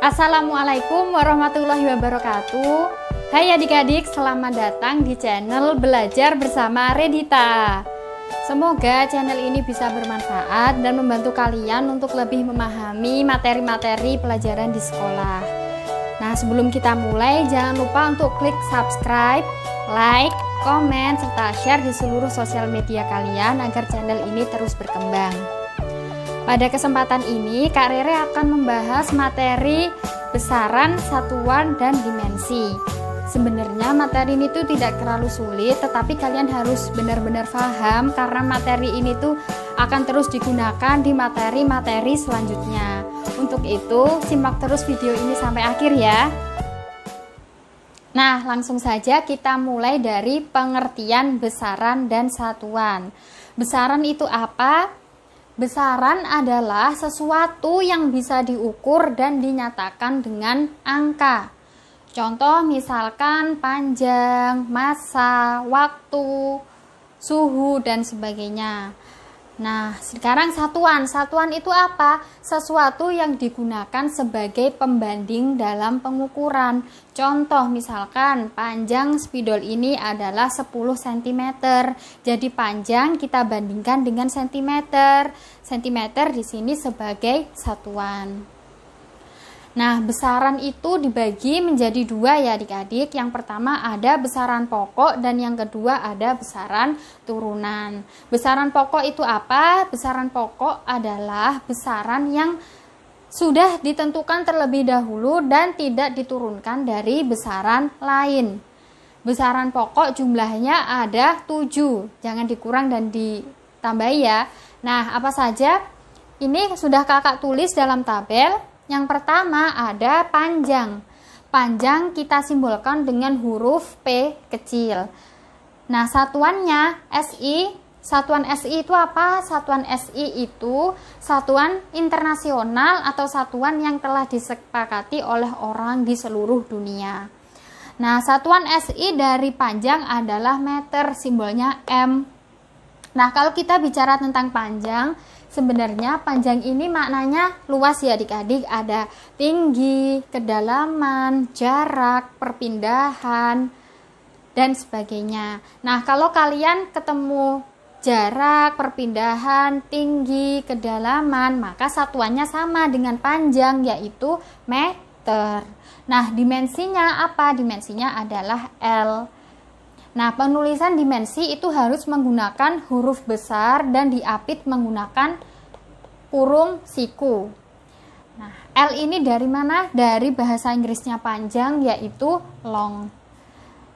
Assalamualaikum warahmatullahi wabarakatuh. Hai adik-adik, selamat datang di channel Belajar Bersama Redita. Semoga channel ini bisa bermanfaat dan membantu kalian untuk lebih memahami materi-materi pelajaran di sekolah. Nah, sebelum kita mulai, jangan lupa untuk klik subscribe, like, komen, serta share di seluruh sosial media kalian agar channel ini terus berkembang. Pada kesempatan ini, Kak Rere akan membahas materi besaran, satuan, dan dimensi. Sebenarnya materi ini tuh tidak terlalu sulit, tetapi kalian harus benar-benar paham karena materi ini tuh akan terus digunakan di materi-materi selanjutnya. Untuk itu, simak terus video ini sampai akhir ya. Nah, langsung saja kita mulai dari pengertian besaran dan satuan. Besaran itu apa? Besaran adalah sesuatu yang bisa diukur dan dinyatakan dengan angka. Contoh misalkan panjang, massa, waktu, suhu, dan sebagainya. Nah, sekarang satuan. Satuan itu apa? Sesuatu yang digunakan sebagai pembanding dalam pengukuran. Contoh misalkan panjang spidol ini adalah 10 cm. Jadi panjang kita bandingkan dengan cm. Cm di sini sebagai satuan. Nah, besaran itu dibagi menjadi dua ya adik-adik. Yang pertama ada besaran pokok dan yang kedua ada besaran turunan. Besaran pokok itu apa? Besaran pokok adalah besaran yang sudah ditentukan terlebih dahulu dan tidak diturunkan dari besaran lain. Besaran pokok jumlahnya ada 7. Jangan dikurang dan ditambah ya. Nah, apa saja? Ini sudah kakak tulis dalam tabel. Yang pertama ada panjang. Panjang kita simbolkan dengan huruf P kecil. Nah, satuannya SI. Satuan SI itu apa? Satuan SI itu satuan internasional atau satuan yang telah disepakati oleh orang di seluruh dunia. Nah, satuan SI dari panjang adalah meter, simbolnya M. Nah, kalau kita bicara tentang panjang, sebenarnya panjang ini maknanya luas ya adik-adik. Ada tinggi, kedalaman, jarak, perpindahan, dan sebagainya. Nah, kalau kalian ketemu jarak, perpindahan, tinggi, kedalaman, maka satuannya sama dengan panjang, yaitu meter. Nah, dimensinya apa? Dimensinya adalah L. Nah, penulisan dimensi itu harus menggunakan huruf besar dan diapit menggunakan kurung siku. Nah, L ini dari mana? Dari bahasa Inggrisnya panjang, yaitu long.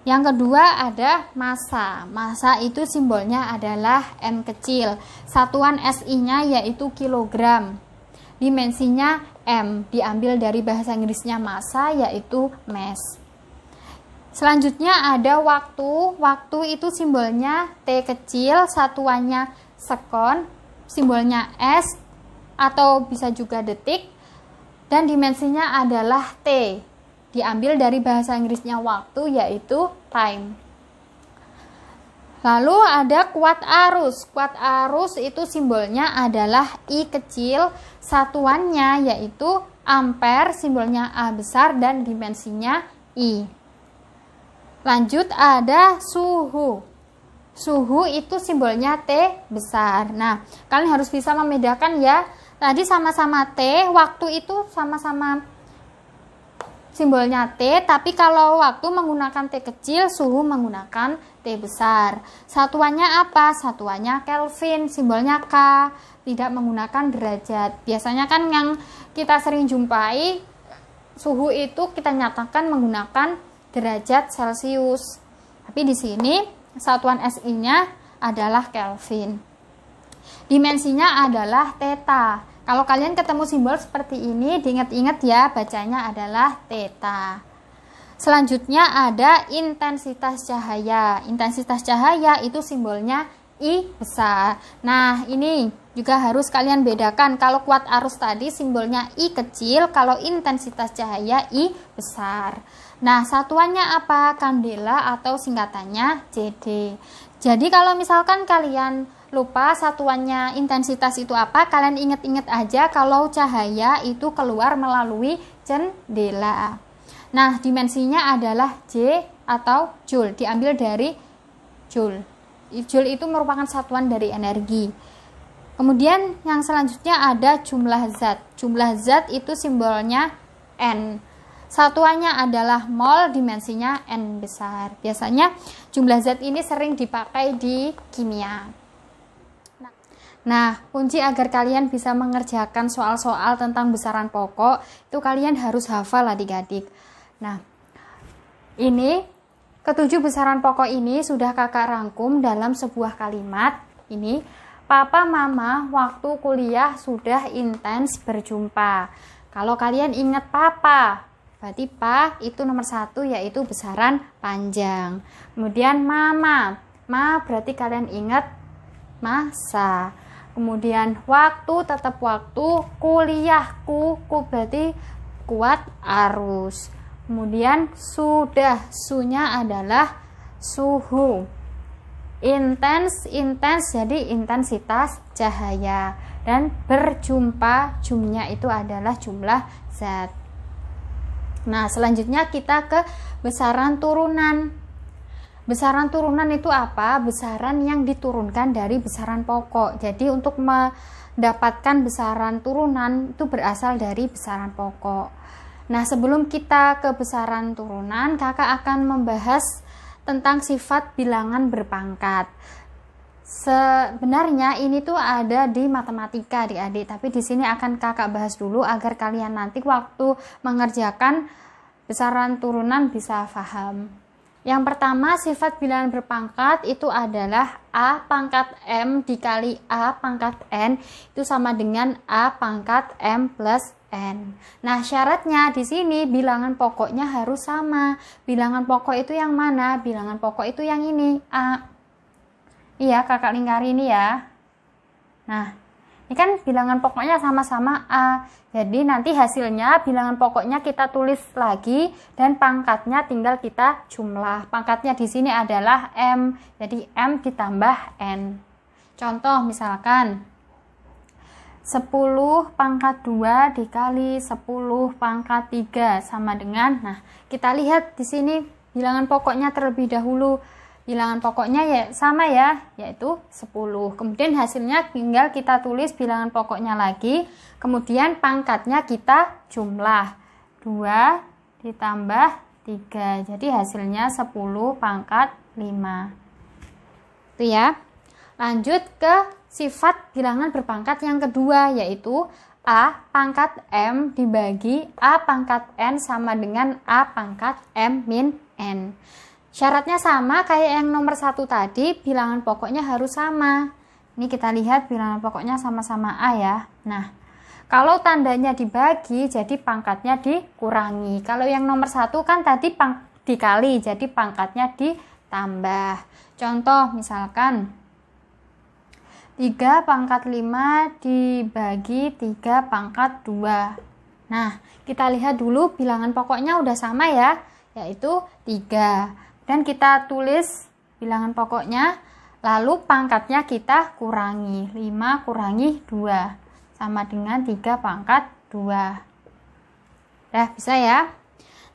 Yang kedua ada massa. Massa itu simbolnya adalah M kecil. Satuan SI-nya yaitu kilogram. Dimensinya M, diambil dari bahasa Inggrisnya massa, yaitu mass. Selanjutnya ada waktu. Waktu itu simbolnya T kecil, satuannya sekon, simbolnya S atau bisa juga detik, dan dimensinya adalah T. Diambil dari bahasa Inggrisnya waktu, yaitu time. Lalu ada kuat arus. Kuat arus itu simbolnya adalah I kecil, satuannya yaitu ampere, simbolnya A besar dan dimensinya I. Lanjut ada suhu. Suhu itu simbolnya T besar. Nah, kalian harus bisa membedakan ya. Tadi sama-sama T, waktu itu sama-sama simbolnya T, tapi kalau waktu menggunakan T kecil, suhu menggunakan T besar. Satuannya apa? Satuannya Kelvin, simbolnya K, tidak menggunakan derajat. Biasanya kan yang kita sering jumpai, suhu itu kita nyatakan menggunakan derajat Celcius. Tapi di sini satuan SI-nya adalah Kelvin. Dimensinya adalah theta. Kalau kalian ketemu simbol seperti ini, diingat-ingat ya, bacanya adalah theta. Selanjutnya ada intensitas cahaya. Intensitas cahaya itu simbolnya I besar. Nah, ini juga harus kalian bedakan. Kalau kuat arus tadi simbolnya I kecil, kalau intensitas cahaya I besar. Nah, satuannya apa? Kandela atau singkatannya JD. Jadi kalau misalkan kalian lupa satuannya intensitas itu apa, kalian inget-inget aja kalau cahaya itu keluar melalui jendela. Nah, dimensinya adalah J atau Joule, diambil dari Joule. Joule itu merupakan satuan dari energi. Kemudian yang selanjutnya ada jumlah zat. Jumlah zat itu simbolnya N. Satuannya adalah mol, dimensinya N besar. Biasanya jumlah zat ini sering dipakai di kimia. Nah, kunci agar kalian bisa mengerjakan soal-soal tentang besaran pokok, itu kalian harus hafal adik-adik. Nah, ini ketujuh besaran pokok ini sudah kakak rangkum dalam sebuah kalimat. Ini, papa mama waktu kuliah sudah intens berjumpa. Kalau kalian ingat papa, berarti pa itu nomor 1 yaitu besaran panjang. Kemudian mama, ma berarti kalian ingat masa. Kemudian waktu tetap waktu, kuliahku, ku berarti kuat arus. Kemudian sudah, sunya adalah suhu. Intens, jadi intensitas cahaya. Dan berjumpa, jumnya itu adalah jumlah zat. Nah, selanjutnya kita ke besaran turunan. Besaran turunan itu apa? Besaran yang diturunkan dari besaran pokok. Jadi untuk mendapatkan besaran turunan itu berasal dari besaran pokok. Nah, sebelum kita ke besaran turunan, kakak akan membahas tentang sifat bilangan berpangkat. Sebenarnya ini tuh ada di matematika adik-adik, tapi di sini akan kakak bahas dulu agar kalian nanti waktu mengerjakan besaran turunan bisa paham. Yang pertama, sifat bilangan berpangkat itu adalah A pangkat M dikali A pangkat N itu sama dengan A pangkat M plus N. Nah, syaratnya di sini bilangan pokoknya harus sama. Bilangan pokok itu yang mana? Bilangan pokok itu yang ini, A. Iya, kakak lingkari ini ya. Nah, ini kan bilangan pokoknya sama-sama A. Jadi nanti hasilnya bilangan pokoknya kita tulis lagi dan pangkatnya tinggal kita jumlah. Pangkatnya di sini adalah M. Jadi M ditambah N. Contoh misalkan 10 pangkat 2 dikali 10 pangkat 3 sama dengan, nah kita lihat di sini bilangan pokoknya terlebih dahulu. Bilangan pokoknya ya sama ya, yaitu 10. Kemudian hasilnya tinggal kita tulis bilangan pokoknya lagi. Kemudian pangkatnya kita jumlah. 2 ditambah 3. Jadi hasilnya 10 pangkat 5. Itu ya. Lanjut ke sifat bilangan berpangkat yang kedua, yaitu A pangkat M dibagi A pangkat N sama dengan A pangkat M min N. Syaratnya sama kayak yang nomor 1 tadi, bilangan pokoknya harus sama. Ini kita lihat bilangan pokoknya sama-sama A ya. Nah, kalau tandanya dibagi, jadi pangkatnya dikurangi. Kalau yang nomor 1 kan tadi dikali, jadi pangkatnya ditambah. Contoh misalkan 3 pangkat 5 dibagi 3 pangkat 2. Nah, kita lihat dulu bilangan pokoknya udah sama ya, yaitu 3. Dan kita tulis bilangan pokoknya, lalu pangkatnya kita kurangi. 5 kurangi 2 sama dengan 3 pangkat 2. Udah bisa ya.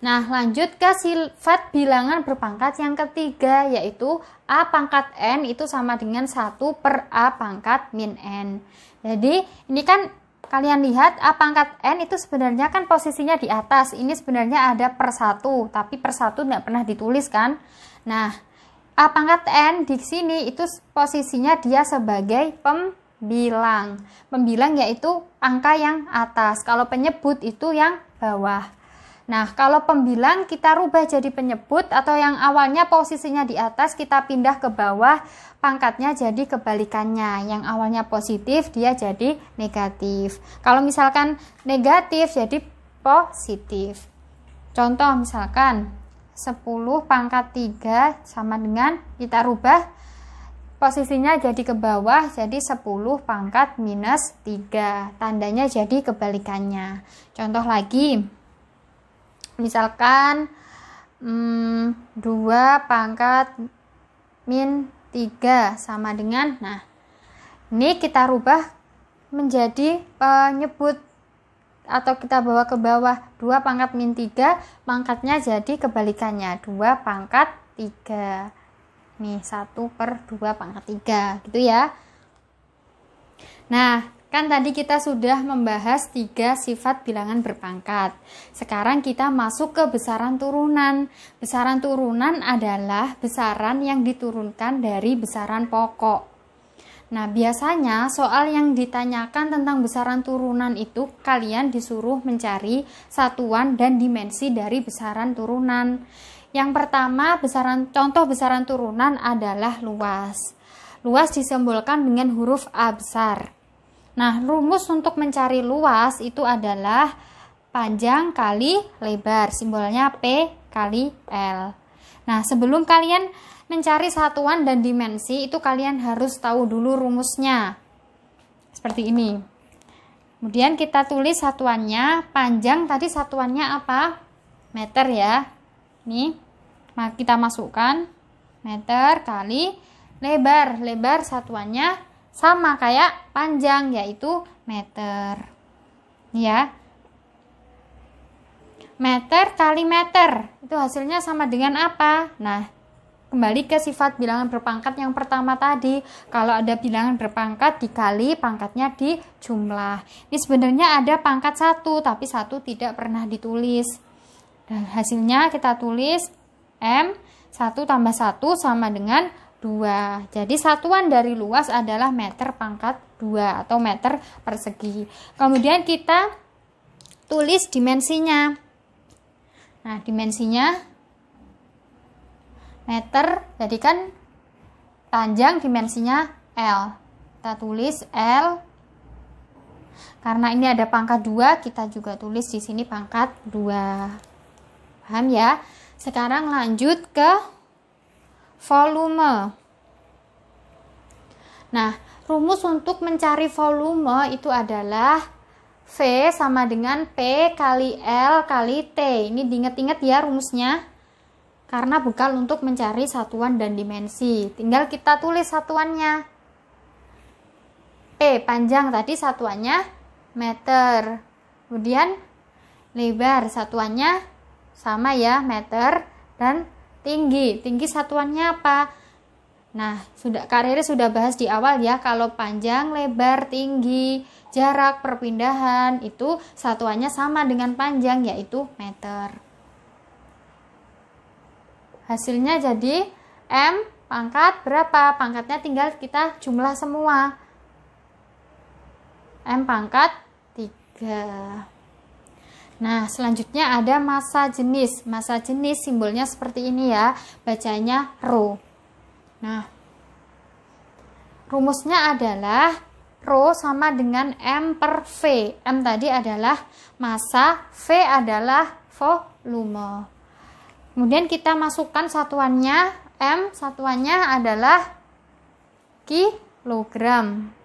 Nah, lanjut ke sifat bilangan berpangkat yang ketiga, yaitu A pangkat N itu sama dengan 1 per A pangkat min N. Jadi ini kan kalian lihat A pangkat N itu sebenarnya kan posisinya di atas. Ini sebenarnya ada per 1, tapi per 1 tidak pernah ditulis kan. Nah, A pangkat N di sini itu posisinya dia sebagai pembilang. Pembilang yaitu angka yang atas. Kalau penyebut itu yang bawah. Nah, kalau pembilang kita rubah jadi penyebut atau yang awalnya posisinya di atas kita pindah ke bawah, pangkatnya jadi kebalikannya. Yang awalnya positif dia jadi negatif. Kalau misalkan negatif jadi positif. Contoh misalkan 10 pangkat 3 sama dengan kita rubah posisinya jadi ke bawah, jadi 10 pangkat minus 3. Tandanya jadi kebalikannya. Contoh lagi. Misalkan 2 pangkat min 3 sama dengan, nah Ini kita rubah menjadi penyebut atau kita bawa ke bawah. 2 pangkat min 3, pangkatnya jadi kebalikannya, 2 pangkat 3. Nih 1/2 pangkat 3 gitu ya. Nah, kan tadi kita sudah membahas 3 sifat bilangan berpangkat. Sekarang kita masuk ke besaran turunan. Besaran turunan adalah besaran yang diturunkan dari besaran pokok. Nah, biasanya soal yang ditanyakan tentang besaran turunan itu kalian disuruh mencari satuan dan dimensi dari besaran turunan. Yang pertama, contoh besaran turunan adalah luas. Luas disimbolkan dengan huruf A besar. Nah, rumus untuk mencari luas itu adalah panjang kali lebar, simbolnya P kali L. Nah, sebelum kalian mencari satuan dan dimensi, itu kalian harus tahu dulu rumusnya. Seperti ini. Kemudian kita tulis satuannya, panjang tadi satuannya apa? Meter ya. Nih, kita masukkan meter kali lebar. Lebar satuannya sama kayak panjang, yaitu meter. Ya. Meter kali meter, itu hasilnya sama dengan apa? Nah, kembali ke sifat bilangan berpangkat yang pertama tadi. Kalau ada bilangan berpangkat dikali pangkatnya dijumlah. Ini sebenarnya ada pangkat 1, tapi 1 tidak pernah ditulis. Dan hasilnya kita tulis M 1 tambah 1 sama dengan 2. Jadi satuan dari luas adalah meter pangkat 2 atau meter persegi. Kemudian kita tulis dimensinya. Nah, dimensinya meter, jadi kan panjang dimensinya L. Kita tulis L. Karena ini ada pangkat 2, kita juga tulis di sini pangkat 2. Paham ya? Sekarang lanjut ke volume. Nah, rumus untuk mencari volume itu adalah V sama dengan P kali L kali T. Ini diingat-ingat ya rumusnya. Karena bekal untuk mencari satuan dan dimensi. Tinggal kita tulis satuannya. P panjang tadi satuannya meter. Kemudian lebar satuannya sama ya, meter. Dan tinggi. Tinggi satuannya apa? Nah, Kak Riri sudah bahas di awal ya. Kalau panjang, lebar, tinggi, jarak, perpindahan itu satuannya sama dengan panjang, yaitu meter. Hasilnya jadi M pangkat berapa? Pangkatnya tinggal kita jumlah semua. M pangkat 3. Nah, selanjutnya ada massa jenis. Massa jenis simbolnya seperti ini ya. Bacanya rho. Nah, rumusnya adalah rho sama dengan M per V. M tadi adalah massa, V adalah volume. Kemudian kita masukkan satuannya, M satuannya adalah kilogram.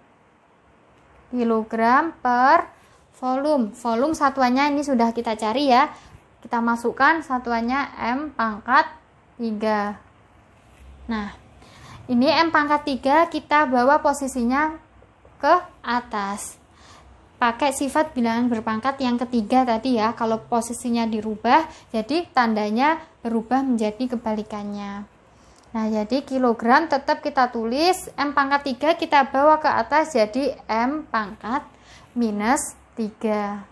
Kilogram per volume. Volume satuannya ini sudah kita cari ya. Kita masukkan satuannya M pangkat 3. Nah, ini M pangkat 3 kita bawa posisinya ke atas. Pakai sifat bilangan berpangkat yang ketiga tadi ya. Kalau posisinya dirubah, jadi tandanya berubah menjadi kebalikannya. Nah, jadi kilogram tetap kita tulis M pangkat 3 kita bawa ke atas jadi M pangkat minus 3.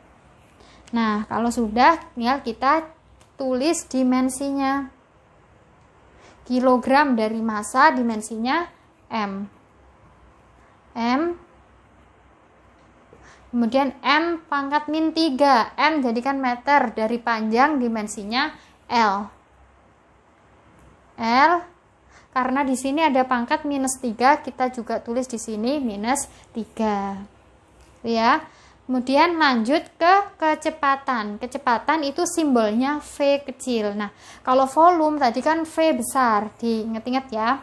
Nah, kalau sudah tinggal kita tulis dimensinya. Kilogram dari massa dimensinya M. Kemudian M pangkat min 3. M jadikan meter, dari panjang dimensinya L. Karena di sini ada pangkat minus 3, kita juga tulis di sini minus 3. Ya. Kemudian lanjut ke kecepatan. Kecepatan itu simbolnya V kecil. Nah, kalau volume tadi kan V besar, diingat-ingat ya.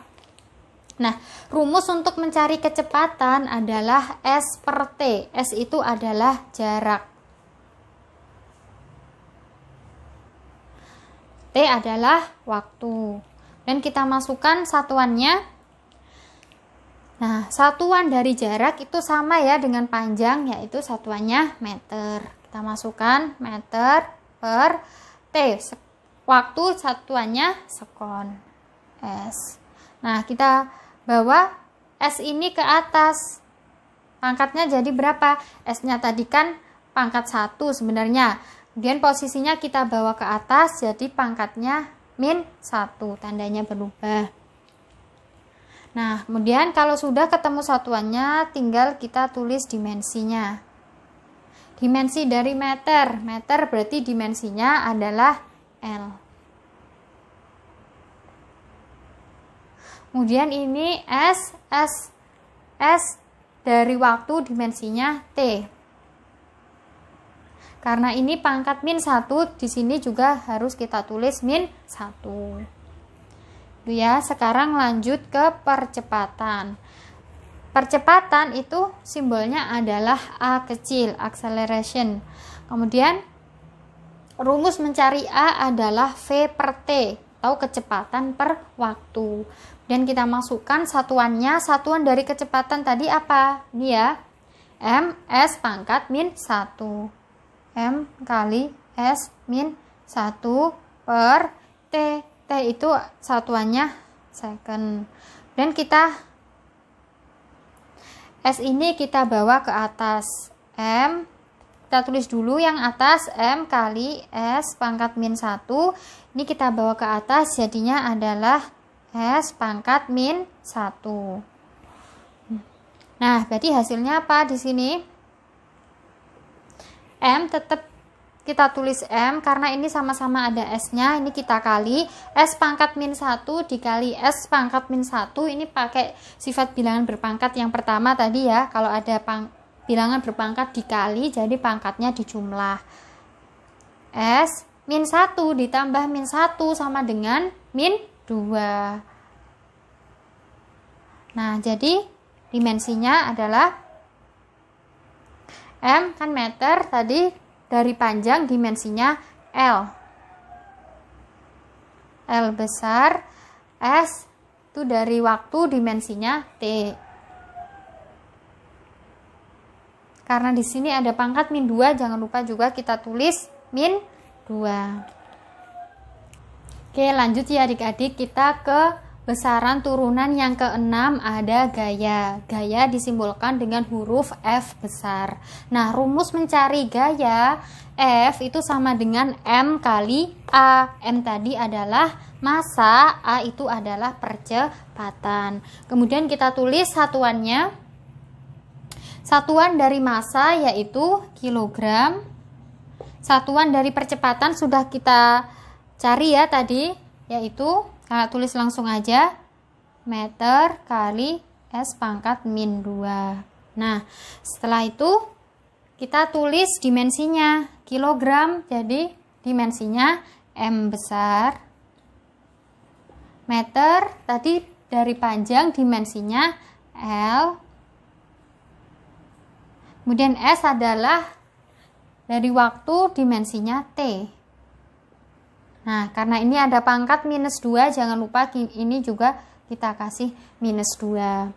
Nah, rumus untuk mencari kecepatan adalah S per T. S itu adalah jarak. T adalah waktu. Dan kita masukkan satuannya. Nah, Nah, satuan dari jarak itu sama ya dengan panjang, yaitu satuannya meter. Kita masukkan meter per T. Waktu satuannya sekon. S. Nah, kita bawa S ini ke atas. Pangkatnya jadi berapa? S-nya tadi kan pangkat 1 sebenarnya. Kemudian posisinya kita bawa ke atas, jadi pangkatnya min 1. Tandanya berubah. Nah, kemudian kalau sudah ketemu satuannya, tinggal kita tulis dimensinya. Dimensi dari meter. Meter berarti dimensinya adalah L. Kemudian ini S dari waktu dimensinya T. Karena ini pangkat min 1, di sini juga harus kita tulis min 1. Ya, sekarang lanjut ke percepatan. Percepatan itu simbolnya adalah A kecil, acceleration. Kemudian rumus mencari A adalah V per T atau kecepatan per waktu. Dan kita masukkan satuannya, satuan dari kecepatan tadi apa? Ini ya, M S pangkat min 1. M kali S min 1 per T. T itu satuannya second. Dan kita S ini kita bawa ke atas. M, kita tulis dulu yang atas, M kali S pangkat min 1. Ini kita bawa ke atas, jadinya adalah S pangkat min 1. Nah, berarti hasilnya apa di sini? M tetap kita tulis M karena ini sama-sama ada S-nya, ini kita kali S pangkat min 1 dikali S pangkat min 1, ini pakai sifat bilangan berpangkat yang pertama tadi ya, kalau ada bilangan berpangkat dikali jadi pangkatnya dijumlah. S min 1 ditambah min 1 sama dengan min 2. Nah, jadi dimensinya adalah M kan meter tadi, dari panjang dimensinya L. L besar, S itu dari waktu dimensinya T. Karena di sini ada pangkat min 2, jangan lupa juga kita tulis min 2. Oke, lanjut ya adik-adik, kita ke besaran turunan yang keenam, ada gaya. Gaya disimbolkan dengan huruf F besar. Nah, rumus mencari gaya F itu sama dengan M kali A. M tadi adalah massa, A itu adalah percepatan. Kemudian kita tulis satuannya. Satuan dari massa yaitu kilogram. Satuan dari percepatan sudah kita cari ya tadi, yaitu tulis langsung aja meter kali S pangkat min 2. Nah, setelah itu kita tulis dimensinya kilogram, jadi dimensinya M besar. Meter tadi dari panjang dimensinya L. Kemudian S adalah dari waktu dimensinya T. Nah, karena ini ada pangkat minus 2, jangan lupa ini juga kita kasih minus 2.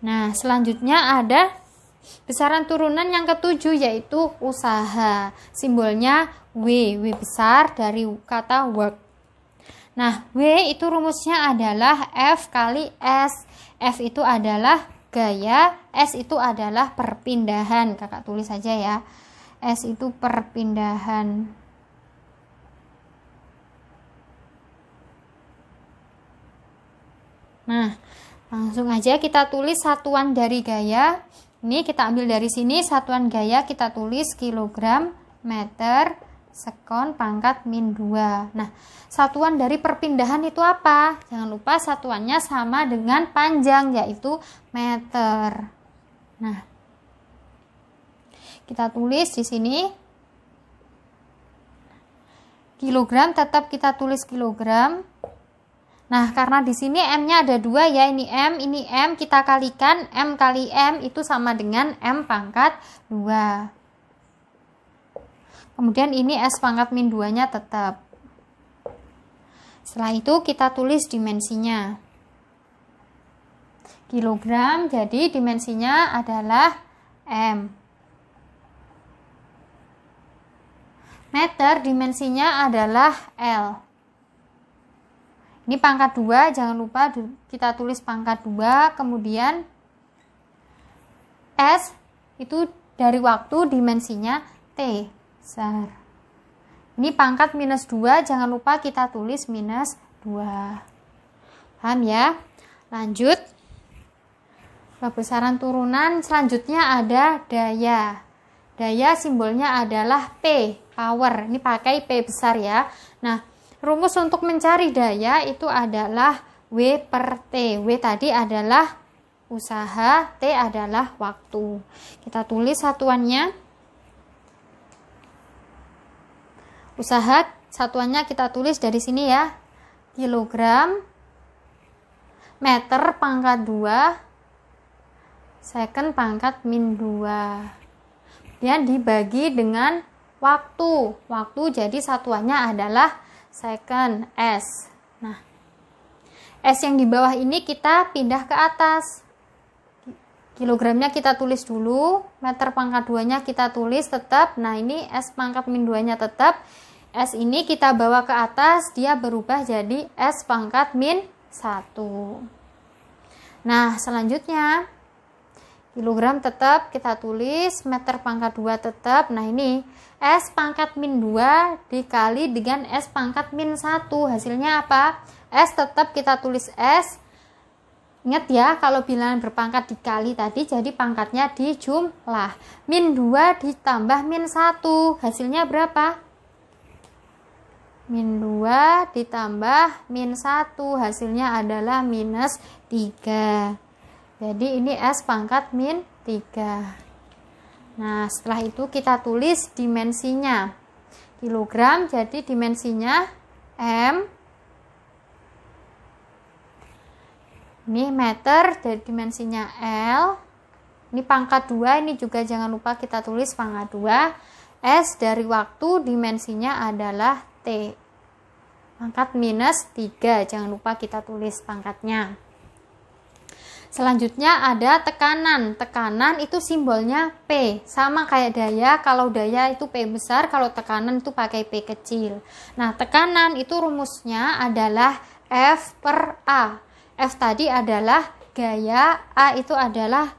Nah, selanjutnya ada besaran turunan yang ketujuh, yaitu usaha. Simbolnya W besar dari kata work. Nah, W itu rumusnya adalah F kali S. F itu adalah gaya, S itu adalah perpindahan. Kakak tulis saja ya. S itu perpindahan. Nah, langsung aja kita tulis satuan dari gaya. Ini kita ambil dari sini, satuan gaya kita tulis kilogram, meter, sekon, pangkat min 2. Nah, satuan dari perpindahan itu apa? Jangan lupa satuannya sama dengan panjang, yaitu meter. Nah, kita tulis di sini. Kilogram tetap kita tulis kilogram. Nah, karena di sini M-nya ada 2 ya, ini M, kita kalikan M kali M itu sama dengan M pangkat 2. Kemudian ini S pangkat min 2-nya tetap. Setelah itu kita tulis dimensinya. kilogram, jadi dimensinya adalah M. Meter dimensinya adalah L. Ini pangkat 2, jangan lupa kita tulis pangkat 2, kemudian S itu dari waktu dimensinya T besar. Ini pangkat minus 2, jangan lupa kita tulis minus 2. Paham ya? Lanjut. Besaran turunan selanjutnya ada daya. Daya simbolnya adalah P, power. Ini pakai P besar ya. Nah, rumus untuk mencari daya itu adalah W per T. W tadi adalah usaha, T adalah waktu. Kita tulis satuannya. Usaha satuannya kita tulis dari sini ya. Kilogram, meter pangkat 2, second pangkat min 2. Kemudian dibagi dengan waktu. Waktu jadi satuannya adalah second, S. Nah, S yang di bawah ini kita pindah ke atas. Kilogramnya kita tulis dulu, meter pangkat 2-nya kita tulis tetap. Nah, ini S pangkat min 2-nya tetap. S ini kita bawa ke atas, dia berubah jadi S pangkat min 1. Nah, selanjutnya kilogram tetap kita tulis, meter pangkat 2 tetap. Nah, ini S pangkat min 2 dikali dengan S pangkat min 1. Hasilnya apa? S tetap kita tulis S. Ingat ya, kalau bilangan berpangkat dikali tadi, jadi pangkatnya dijumlah. Min 2 ditambah min 1. Hasilnya berapa? Min 2 ditambah min 1. Hasilnya adalah minus 3. Jadi ini S pangkat min 3. Nah, setelah itu kita tulis dimensinya. Kilogram, jadi dimensinya M. Ini meter, jadi dimensinya L. Ini pangkat 2, ini juga jangan lupa kita tulis pangkat 2. S dari waktu, dimensinya adalah T. Pangkat minus 3, jangan lupa kita tulis pangkatnya. Selanjutnya ada tekanan. Tekanan itu simbolnya P. Sama kayak daya. Kalau daya itu P besar, kalau tekanan itu pakai P kecil. Nah, tekanan itu rumusnya adalah F per A. F tadi adalah gaya, A itu adalah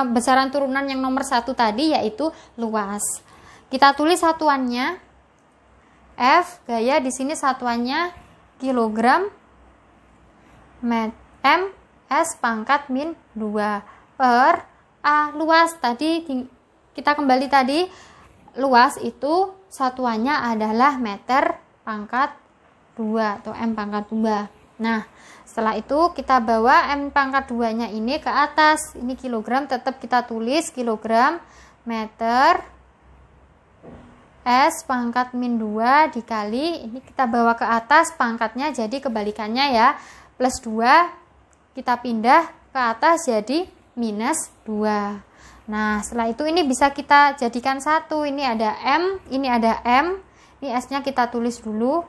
besaran turunan yang nomor 1 tadi, yaitu luas. Kita tulis satuannya. F, gaya di sini satuannya kilogram, M, S pangkat min 2 per A. Luas tadi kita kembali tadi, luas itu satuannya adalah meter pangkat 2 atau M pangkat 2. Nah, setelah itu kita bawa M pangkat 2-nya ini ke atas. Ini kilogram tetap kita tulis kilogram, meter, S pangkat min 2 dikali, ini kita bawa ke atas pangkatnya, jadi kebalikannya ya, plus 2 kita pindah ke atas jadi minus 2. Nah, setelah itu ini bisa kita jadikan satu. Ini ada M, ini ada M. Ini S-nya kita tulis dulu.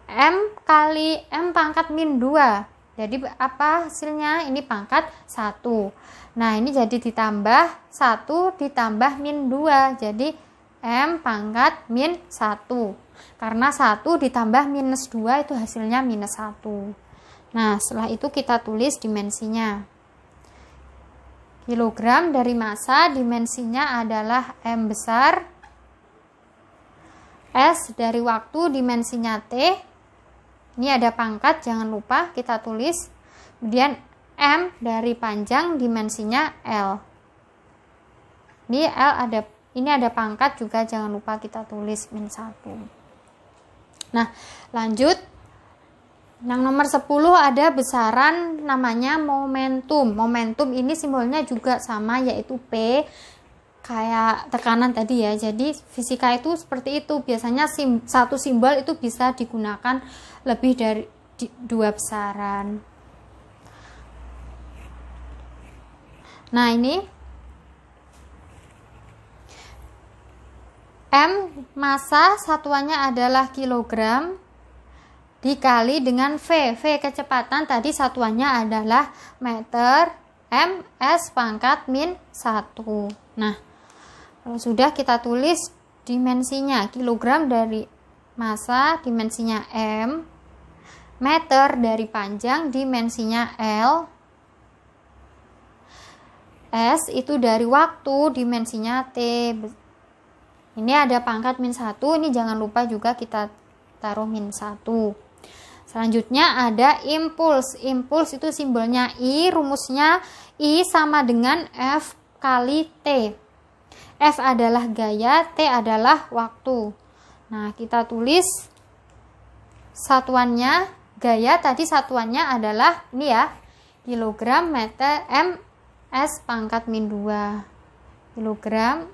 M kali M pangkat min 2. Jadi apa hasilnya? Ini pangkat 1. Nah, ini jadi ditambah 1 ditambah min 2. Jadi M pangkat min 1. Karena 1 ditambah minus 2 itu hasilnya minus 1. Nah, setelah itu kita tulis dimensinya. Kilogram dari massa, dimensinya adalah M besar. S dari waktu, dimensinya T. Ini ada pangkat, jangan lupa kita tulis. Kemudian M dari panjang, dimensinya L. Ini ada pangkat juga, jangan lupa kita tulis min 1. Nah, lanjut. Yang nomor 10 ada besaran namanya momentum. Momentum ini simbolnya juga sama, yaitu P, kayak tekanan tadi ya. Jadi fisika itu seperti itu. Biasanya satu simbol itu bisa digunakan lebih dari 2 besaran. Nah, ini M massa satuannya adalah kilogram. dikali dengan V. V kecepatan tadi satuannya adalah meter, M, S pangkat min 1. Nah, kalau sudah kita tulis dimensinya, kilogram dari massa dimensinya M, meter dari panjang dimensinya L, S itu dari waktu dimensinya T. Ini ada pangkat min 1, ini jangan lupa juga kita taruh min 1. Selanjutnya ada impuls. Impuls itu simbolnya I, rumusnya I sama dengan F kali T. F adalah gaya, T adalah waktu. Nah, kita tulis satuannya, gaya tadi satuannya adalah ini ya, kilogram meter M S pangkat min 2. Kilogram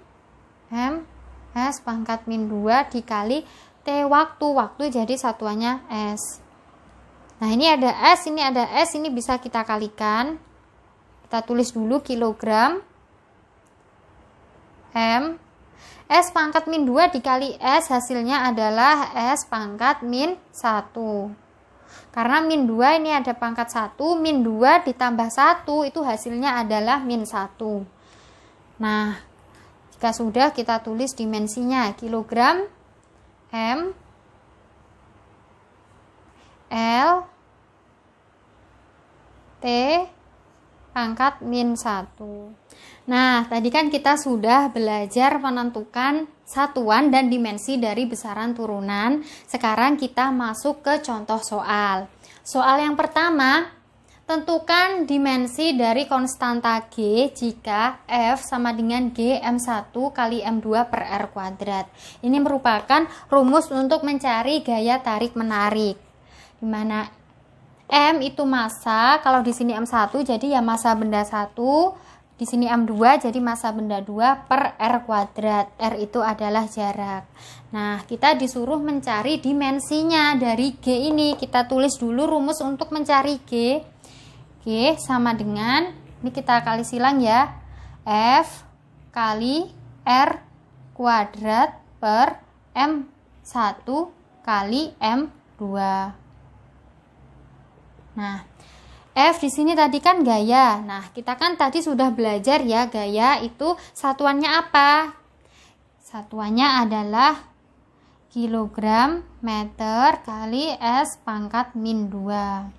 M S pangkat min 2 dikali T waktu. Waktu jadi satuannya S. Nah, ini ada S, ini ada S, ini bisa kita kalikan. Kita tulis dulu kilogram M S pangkat min 2 dikali S, hasilnya adalah S pangkat min 1. Karena min 2 ini ada pangkat 1, min 2 ditambah 1 itu hasilnya adalah min 1. Nah, jika sudah kita tulis dimensinya, kilogram M L T pangkat min 1. Nah, tadi kan kita sudah belajar menentukan satuan dan dimensi dari besaran turunan. Sekarang kita masuk ke contoh soal. Soal yang pertama, tentukan dimensi dari konstanta G jika F sama dengan G M1 kali M2 per R kuadrat. Ini merupakan rumus untuk mencari gaya tarik-menarik. Dimana M itu massa, kalau di sini M1 jadi ya massa benda 1, di sini M2 jadi massa benda 2 per R kuadrat. R itu adalah jarak. Nah, kita disuruh mencari dimensinya dari G ini. Kita tulis dulu rumus untuk mencari G. G sama dengan, ini kita kali silang ya, F kali R kuadrat per M1 kali M2. Nah, F di sini tadi kan gaya. Nah, kita kan tadi sudah belajar ya, gaya itu satuannya apa? Satuannya adalah kilogram meter kali S pangkat min 2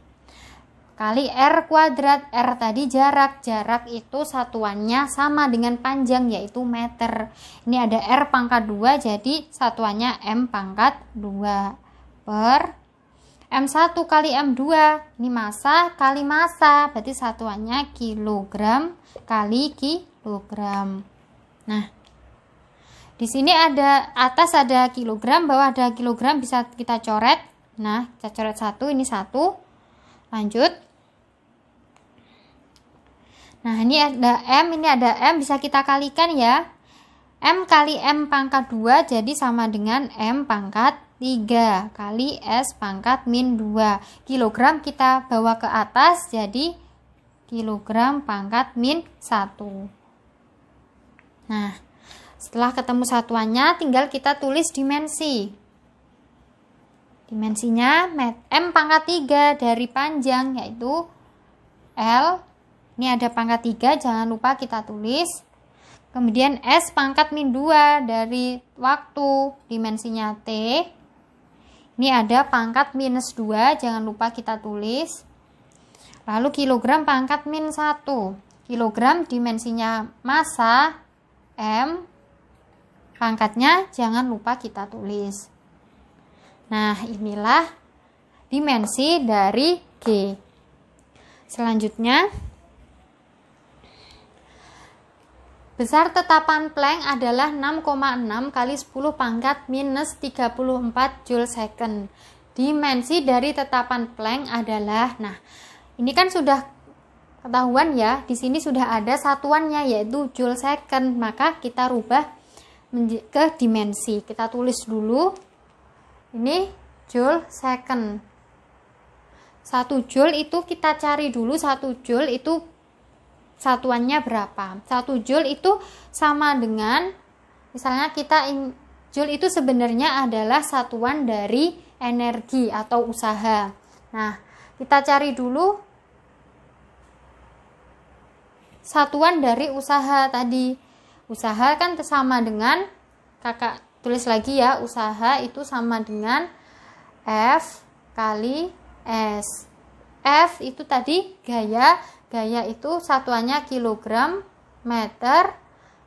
kali R kuadrat. R tadi jarak. Jarak itu satuannya sama dengan panjang, yaitu meter. Ini ada R pangkat 2, jadi satuannya M pangkat 2 per M1 kali M2, ini massa kali massa, berarti satuannya kilogram kali kilogram. Nah, di sini ada atas ada kilogram, bawah ada kilogram, bisa kita coret. Nah, kita coret 1, ini 1. Lanjut. Nah, ini ada M, ini ada M, bisa kita kalikan ya. M kali M pangkat 2 jadi sama dengan M pangkat 3 kali S pangkat min 2. Kilogram kita bawa ke atas jadi kilogram pangkat min 1. Nah, setelah ketemu satuannya tinggal kita tulis dimensi. Dimensinya M pangkat 3 dari panjang yaitu L. Ini ada pangkat 3, jangan lupa kita tulis. Kemudian S pangkat min 2 dari waktu, dimensinya T. Ini ada pangkat minus 2, jangan lupa kita tulis. Lalu kilogram pangkat min 1. Kilogram dimensinya massa M. Pangkatnya jangan lupa kita tulis. Nah, inilah dimensi dari G. Selanjutnya, besar tetapan Planck adalah 6,6 kali 10 pangkat minus 34 Joule second. Dimensi dari tetapan Planck adalah, nah, ini kan sudah ketahuan ya, di sini sudah ada satuannya yaitu Joule second, maka kita rubah ke dimensi. Kita tulis dulu, ini Joule second. 1 Joule itu kita cari dulu, 1 Joule itu satuannya berapa. 1 Joule itu sama dengan, misalnya kita Joule itu sebenarnya adalah satuan dari energi atau usaha. Nah, kita cari dulu satuan dari usaha tadi. Usaha kan sama dengan, kakak tulis lagi ya, usaha itu sama dengan F kali S. F itu tadi gaya, gaya itu satuannya kilogram, meter,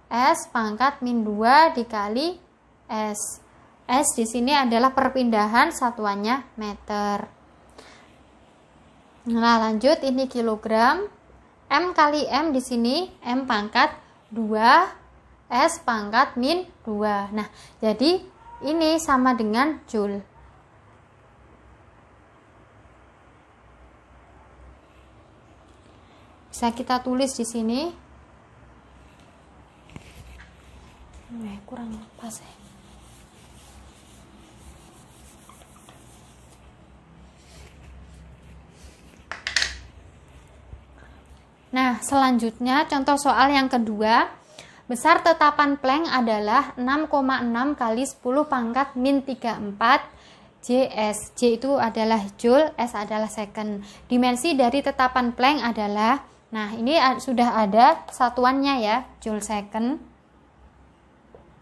S pangkat min 2 dikali S. S di sini adalah perpindahan, satuannya meter. Nah, lanjut, ini kilogram, M kali M di sini, M pangkat 2, S pangkat min 2. Nah, jadi ini sama dengan joule. Bisa kita tulis di sini. Kurang pas ya. Nah, selanjutnya contoh soal yang kedua. Besar tetapan Planck adalah 6,6 kali 10 pangkat min 34 J/S. J itu adalah joule, S adalah second. Dimensi dari tetapan Planck adalah, nah ini sudah ada satuannya ya, joule second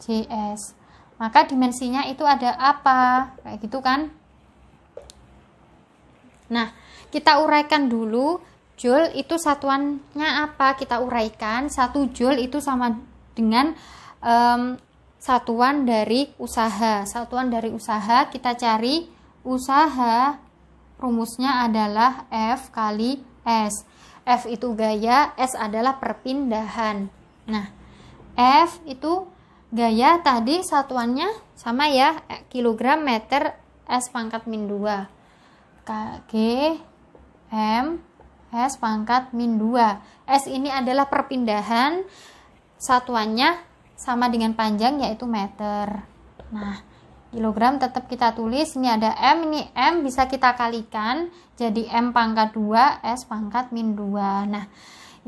J/S. Maka dimensinya itu ada apa? Kayak gitu kan? Nah, kita uraikan dulu. Joule itu satuannya apa? Kita uraikan. 1 joule itu sama dengan satuan dari usaha. Satuan dari usaha kita cari usaha, rumusnya adalah F kali S. F itu gaya, S adalah perpindahan. Nah, F itu gaya, tadi satuannya sama ya, kilogram, meter, S pangkat min 2. G M S pangkat min 2. S ini adalah perpindahan, satuannya sama dengan panjang yaitu meter. Nah, kilogram tetap kita tulis, ini ada M, ini M bisa kita kalikan jadi M pangkat 2 S pangkat min 2. Nah,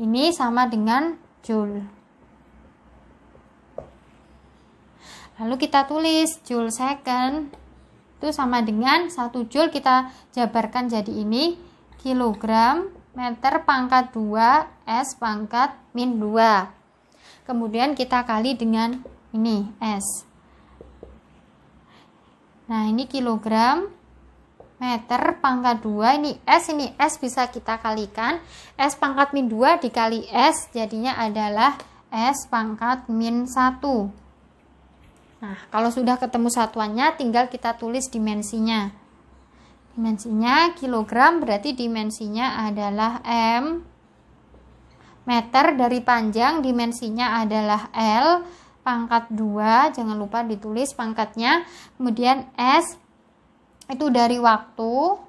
ini sama dengan joule. Lalu kita tulis joule second itu sama dengan 1 joule, kita jabarkan jadi ini kilogram, meter pangkat 2 S pangkat min 2. Kemudian kita kali dengan ini S. Nah, ini kilogram, meter pangkat 2, ini S bisa kita kalikan. S pangkat min 2 dikali S jadinya adalah S pangkat min 1. Nah, kalau sudah ketemu satuannya tinggal kita tulis dimensinya. Dimensinya kilogram berarti dimensinya adalah M. Meter dari panjang dimensinya adalah L pangkat 2, jangan lupa ditulis pangkatnya. Kemudian S itu dari waktu,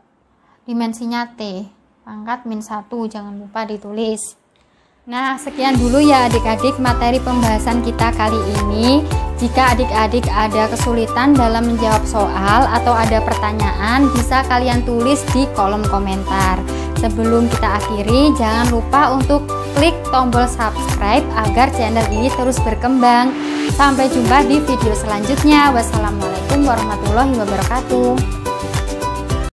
dimensinya T pangkat min 1, jangan lupa ditulis. Nah, sekian dulu ya adik-adik materi pembahasan kita kali ini. Jika adik-adik ada kesulitan dalam menjawab soal atau ada pertanyaan, bisa kalian tulis di kolom komentar. Sebelum kita akhiri, jangan lupa untuk klik tombol subscribe agar channel ini terus berkembang. Sampai jumpa di video selanjutnya. Wassalamualaikum warahmatullahi wabarakatuh.